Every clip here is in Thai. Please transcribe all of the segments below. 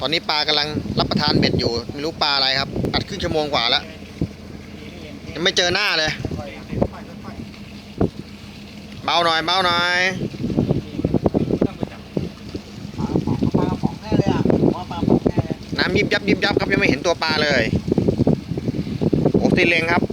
ตอนนี้ปลากำลังรับประทานเบ็ดอยู่ไม่รู้ปลาอะไรครับอัดครึ่งชั่วโมงกว่าแล้วยังไม่เจอหน้าเลยเบาหน่อยเบาหน่อยน้ำยิบยับยิบยับครับยังไม่เห็นตัวปลาเลยโอ้ตีเลงครับ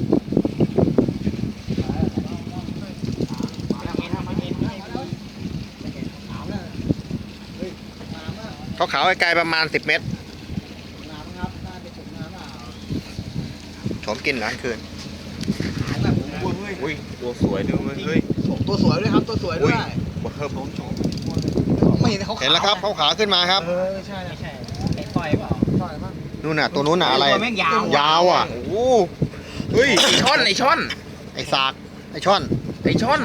เขาขาวไกลประมาณ10 เมตรชมกินหลังคืนอุ้ยตัวสวยด้วยเฮ้ย ตัวสวยด้วยครับตัวสวยด้วย เพิ่มผมชม ไม่เห็นเขา เห็นแล้วครับเขาขาวขึ้นมาครับ ใช่ใช่ ไอ้ปล่อยเปล่า ปล่อยมั้ง นู่นน่ะตัวนู้นน่ะอะไร ตัวแม่งยาว ยาวอ่ะโอ้โหเฮ้ย ไอช่อนไอช่อน ไอ้สากไอ้ช่อน ไอช่อน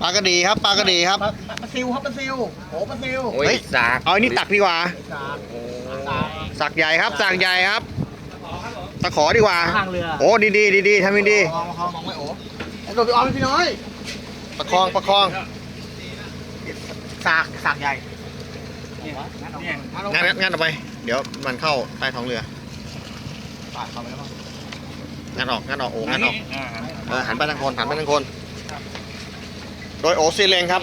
ปลากระดีครับปลากระดีครับ ปลาซิวครับปลาซิวโอ้ปลาซิว โอ้ย เฮ้ย สาก เอาอันนี้ตักดีกว่า สาก สักใหญ่ครับสักใหญ่ครับตะขอดีกว่า ข้างเรือ โอ้ดีดีดีๆทำดี มองไม่โอ้ไอ้ตัวพี่ออมพี่น้อย ประคองประคอง สากใหญ่ งั้นออกไปเดี๋ยวมันเข้าใต้ท้องเรือ สากเข้าไปแล้วมั้ง งั้นออกโอ้งั้นออกหันไปทางคนโดยโอซีเลงครับ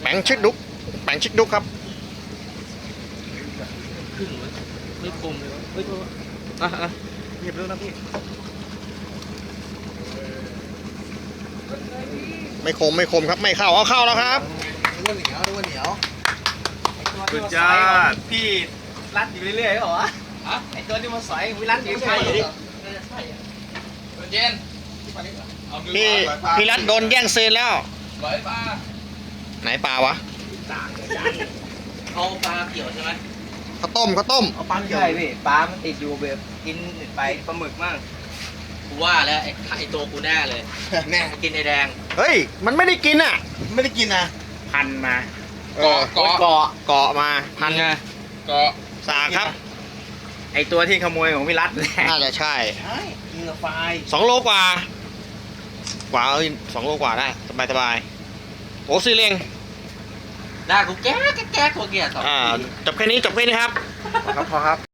แปงชิดดุกครับ ไม่คมเลยวะเฮ้ยโทษ เงียบเรื่องนะพี่ ไม่คมครับไม่เข้าเอาเข้าแล้วครับ ดูเหนียวดูเหนียว สุดยอด พี่รัดอยู่เรื่อยๆเหรอวะไอ้ตัวที่มาสอยวิรัดอยู่เรื่อยๆดิ เจน พี่รัฐโดนแย่งซีนแล้ว ปล่อยปลา ไหนปลาวะ เอาปลาเกี่ยวใช่ไหม ข้าวต้ม เอาปังเกี่ยว ใช่พี่ปลามันติดอยู่แบบกินไปปลาหมึกมั่งกูว่าแล้วไอ้ตัวกูแน่เลย แน่ กินไอ้แดง เฮ้ยมันไม่ได้กินอ่ะ ไม่ได้กินนะ พันมา เออ เกาะ เกาะมาพัน ไง เกาะ สากครับ ไอ้ตัวที่ขโมยของพี่รัฐแหละ น่าจะใช่ ใช่เหงื่อไฟ 2 โลกว่า2 โลกว่าได้สบายโอ้ซีเลง ได้กูแก้กูเกลียดสอง จบแค่นี้ครับ ครับพอครับ